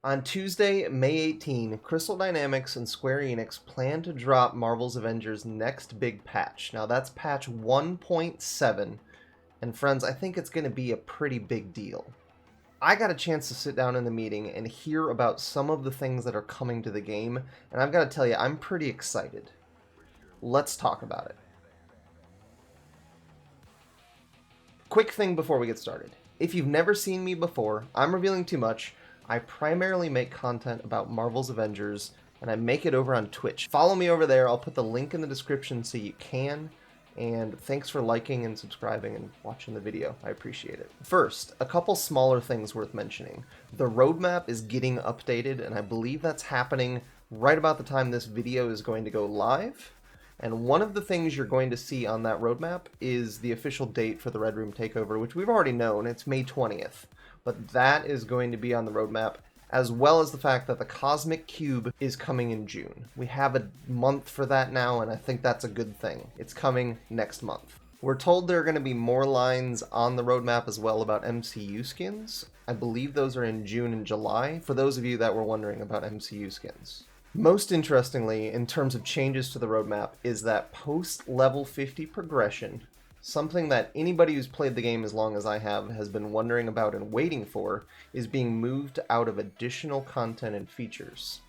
On Tuesday, May 18, Crystal Dynamics and Square Enix plan to drop Marvel's Avengers' next big patch. Now that's patch 1.7, and friends, I think it's going to be a pretty big deal. I got a chance to sit down in the meeting and hear about some of the things that are coming to the game, and I've got to tell you, I'm pretty excited. Let's talk about it. Quick thing before we get started. If you've never seen me before, I'm revealing too much. I primarily make content about Marvel's Avengers, and I make it over on Twitch. Follow me over there. I'll put the link in the description so you can. And thanks for liking and subscribing and watching the video. I appreciate it. First, a couple smaller things worth mentioning. The roadmap is getting updated, and I believe that's happening right about the time this video is going to go live. And one of the things you're going to see on that roadmap is the official date for the Red Room Takeover, which we've already known. It's May 20th. But that is going to be on the roadmap, as well as the fact that the Cosmic Cube is coming in June. We have a month for that now, and I think that's a good thing. It's coming next month. We're told there are going to be more lines on the roadmap as well about MCU skins. I believe those are in June and July, for those of you that were wondering about MCU skins. Most interestingly, in terms of changes to the roadmap, is that post-level 50 progression, something that anybody who's played the game as long as I have has been wondering about and waiting for, is being moved out of additional content and features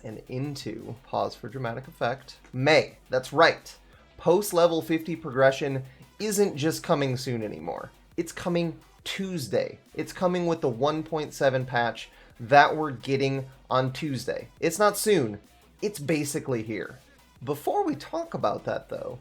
and into, pause for dramatic effect, May. That's right. Post-level 50 progression isn't just coming soon anymore. It's coming Tuesday. It's coming with the 1.7 patch that we're getting on Tuesday. It's not soon. It's basically here. Before we talk about that, though,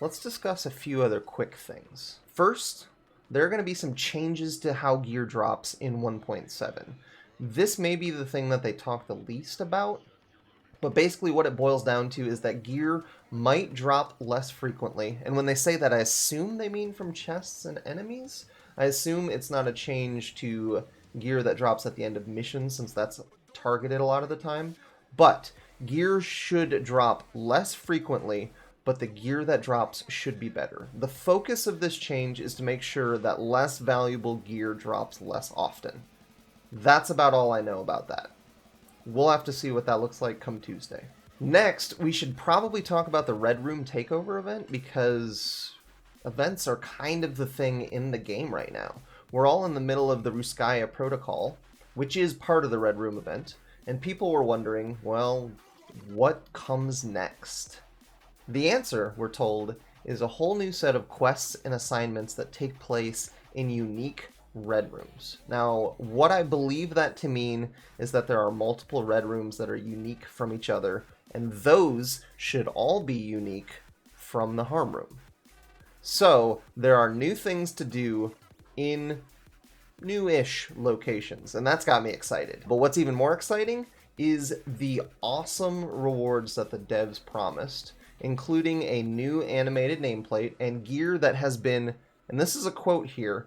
let's discuss a few other quick things. First, there are going to be some changes to how gear drops in 1.7. This may be the thing that they talk the least about, but basically what it boils down to is that gear might drop less frequently. And when they say that, I assume they mean from chests and enemies. I assume it's not a change to gear that drops at the end of missions, since that's targeted a lot of the time. But gear should drop less frequently, but the gear that drops should be better. The focus of this change is to make sure that less valuable gear drops less often. That's about all I know about that. We'll have to see what that looks like come Tuesday. Next, we should probably talk about the Red Room Takeover event, because events are kind of the thing in the game right now. We're all in the middle of the Ruskaya Protocol, which is part of the Red Room event, and people were wondering, well, what comes next? The answer, we're told, is a whole new set of quests and assignments that take place in unique Red Rooms. Now, what I believe that to mean is that there are multiple Red Rooms that are unique from each other, and those should all be unique from the Harm Room. So, there are new things to do in new-ish locations, and that's got me excited. But what's even more exciting is the awesome rewards that the devs promised, including a new animated nameplate and gear that has been, and this is a quote here,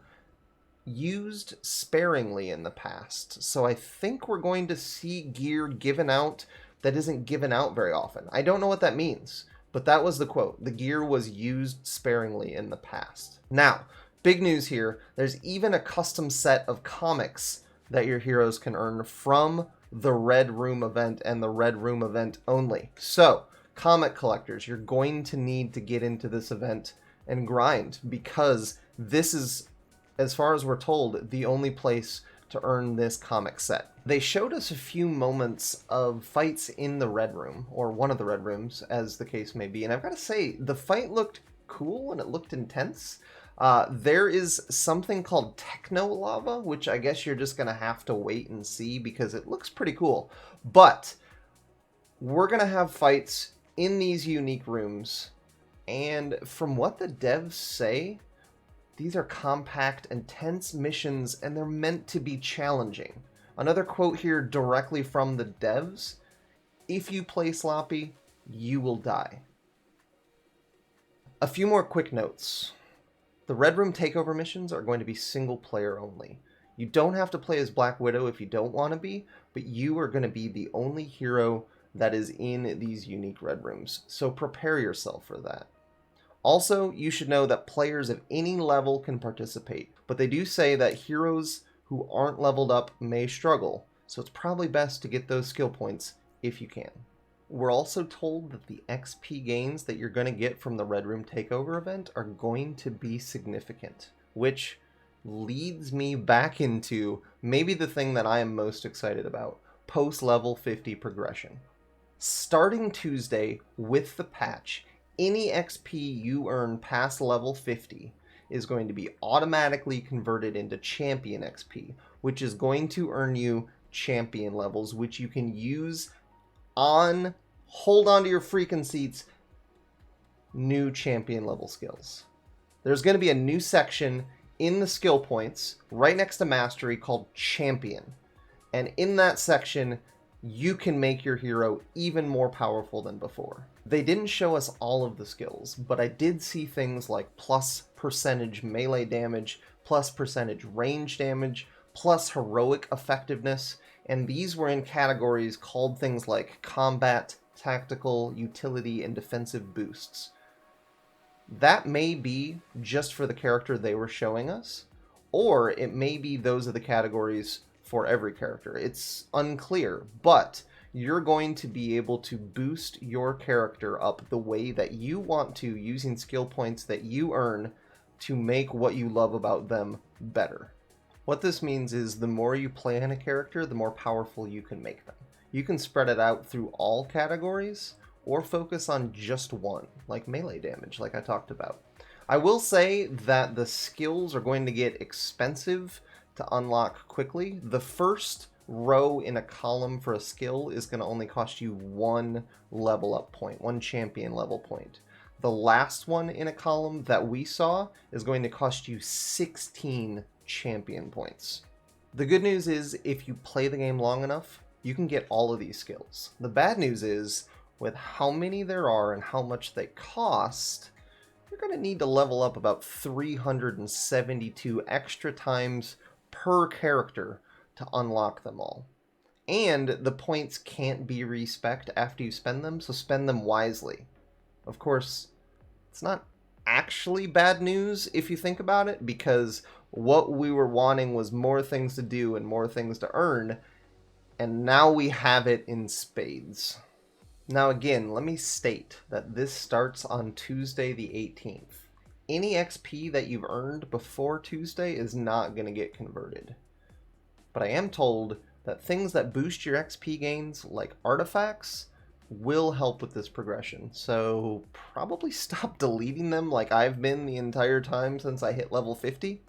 used sparingly in the past. So I think we're going to see gear given out that isn't given out very often. I don't know what that means, but that was the quote. The gear was used sparingly in the past. Now, big news here, there's even a custom set of comics that your heroes can earn from the Red Room event and the Red Room event only. So, comic collectors, you're going to need to get into this event and grind, because this is, as far as we're told, the only place to earn this comic set. They showed us a few moments of fights in the Red Room, or one of the Red Rooms, as the case may be, and I've got to say, the fight looked cool and it looked intense. There is something called Techno Lava, which I guess you're just going to have to wait and see, because it looks pretty cool. But we're going to have fights in these unique rooms, and from what the devs say, these are compact, intense missions, and they're meant to be challenging. Another quote here directly from the devs: if you play sloppy, you will die. A few more quick notes. The Red Room Takeover missions are going to be single player only. You don't have to play as Black Widow if you don't want to be, but you are going to be the only hero that is in these unique Red Rooms, so prepare yourself for that. Also, you should know that players of any level can participate, but they do say that heroes who aren't leveled up may struggle, so it's probably best to get those skill points if you can. We're also told that the XP gains that you're going to get from the Red Room Takeover event are going to be significant, which leads me back into maybe the thing that I am most excited about, post-level 50 progression. Starting Tuesday with the patch, any XP you earn past level 50 is going to be automatically converted into champion XP, which is going to earn you champion levels, which you can use on, hold on to your freaking seats, new champion level skills. There's going to be a new section in the skill points right next to mastery called champion. And in that section, you can make your hero even more powerful than before. They didn't show us all of the skills, but I did see things like plus percentage melee damage, plus percentage range damage, plus heroic effectiveness, and these were in categories called things like combat, tactical, utility, and defensive boosts. That may be just for the character they were showing us, or it may be those are the categories for every character. It's unclear, but you're going to be able to boost your character up the way that you want to using skill points that you earn to make what you love about them better. What this means is the more you play on a character, the more powerful you can make them. You can spread it out through all categories or focus on just one, like melee damage, like I talked about. I will say that the skills are going to get expensive to unlock quickly. The first row in a column for a skill is going to only cost you one level up point, one champion level point. The last one in a column that we saw is going to cost you 16 champion points. The good news is if you play the game long enough, you can get all of these skills. The bad news is with how many there are and how much they cost, you're going to need to level up about 372 extra times per character to unlock them all. And the points can't be respec'd after you spend them, so spend them wisely. Of course, it's not actually bad news if you think about it, because what we were wanting was more things to do and more things to earn, and now we have it in spades. Now again, let me state that this starts on Tuesday the 18th. Any XP that you've earned before Tuesday is not going to get converted. But I am told that things that boost your XP gains, like artifacts, will help with this progression. So probably stop deleting them like I've been the entire time since I hit level 50.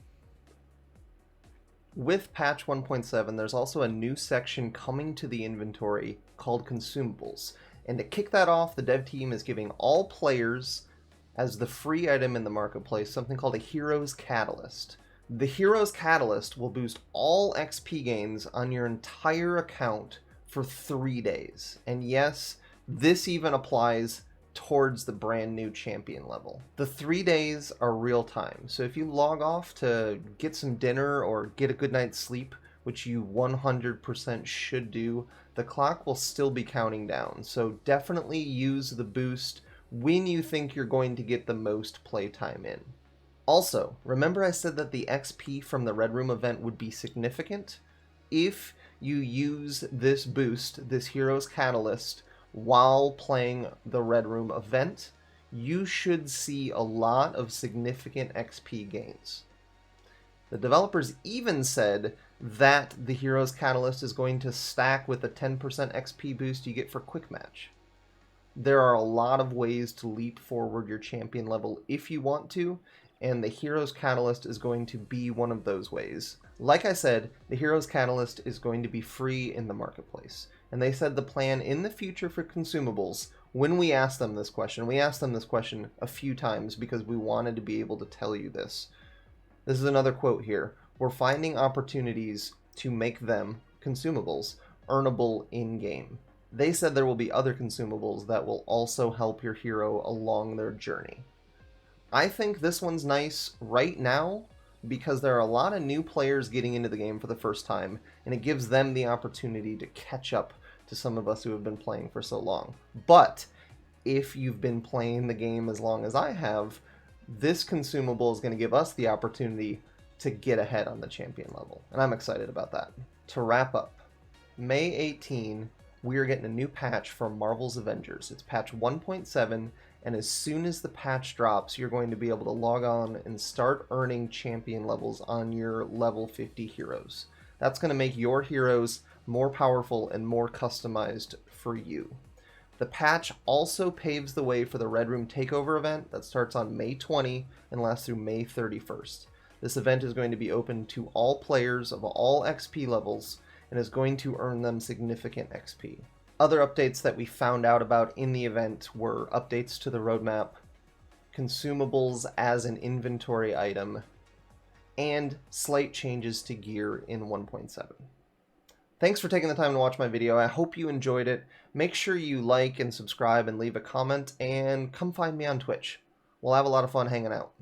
With patch 1.7, there's also a new section coming to the inventory called consumables. And to kick that off, the dev team is giving all players as the free item in the marketplace something called a Hero's Catalyst. The Hero's Catalyst will boost all XP gains on your entire account for 3 days. And yes, this even applies towards the brand new champion level. The 3 days are real time, so if you log off to get some dinner or get a good night's sleep, which you 100% should do, the clock will still be counting down. So definitely use the boost when you think you're going to get the most playtime in. Also, remember I said that the XP from the Red Room event would be significant? If you use this boost, this Hero's Catalyst, while playing the Red Room event, you should see a lot of significant XP gains. The developers even said that the Hero's Catalyst is going to stack with the 10% XP boost you get for Quick Match. There are a lot of ways to leap forward your champion level if you want to, and the Hero's Catalyst is going to be one of those ways. Like I said, the Hero's Catalyst is going to be free in the marketplace. And they said the plan in the future for consumables, when we asked them this question a few times because we wanted to be able to tell you this. This is another quote here. We're finding opportunities to make them, consumables, earnable in-game. They said there will be other consumables that will also help your hero along their journey. I think this one's nice right now because there are a lot of new players getting into the game for the first time, and it gives them the opportunity to catch up to some of us who have been playing for so long. But if you've been playing the game as long as I have, this consumable is going to give us the opportunity to get ahead on the champion level, and I'm excited about that. To wrap up, May 18, we are getting a new patch for Marvel's Avengers. It's patch 1.7, and as soon as the patch drops, you're going to be able to log on and start earning champion levels on your level 50 heroes. That's going to make your heroes more powerful and more customized for you. The patch also paves the way for the Red Room Takeover event that starts on May 20 and lasts through May 31st. This event is going to be open to all players of all XP levels and is going to earn them significant XP. Other updates that we found out about in the event were updates to the roadmap, consumables as an inventory item, and slight changes to gear in 1.7. Thanks for taking the time to watch my video. I hope you enjoyed it. Make sure you like and subscribe and leave a comment, and come find me on Twitch. We'll have a lot of fun hanging out.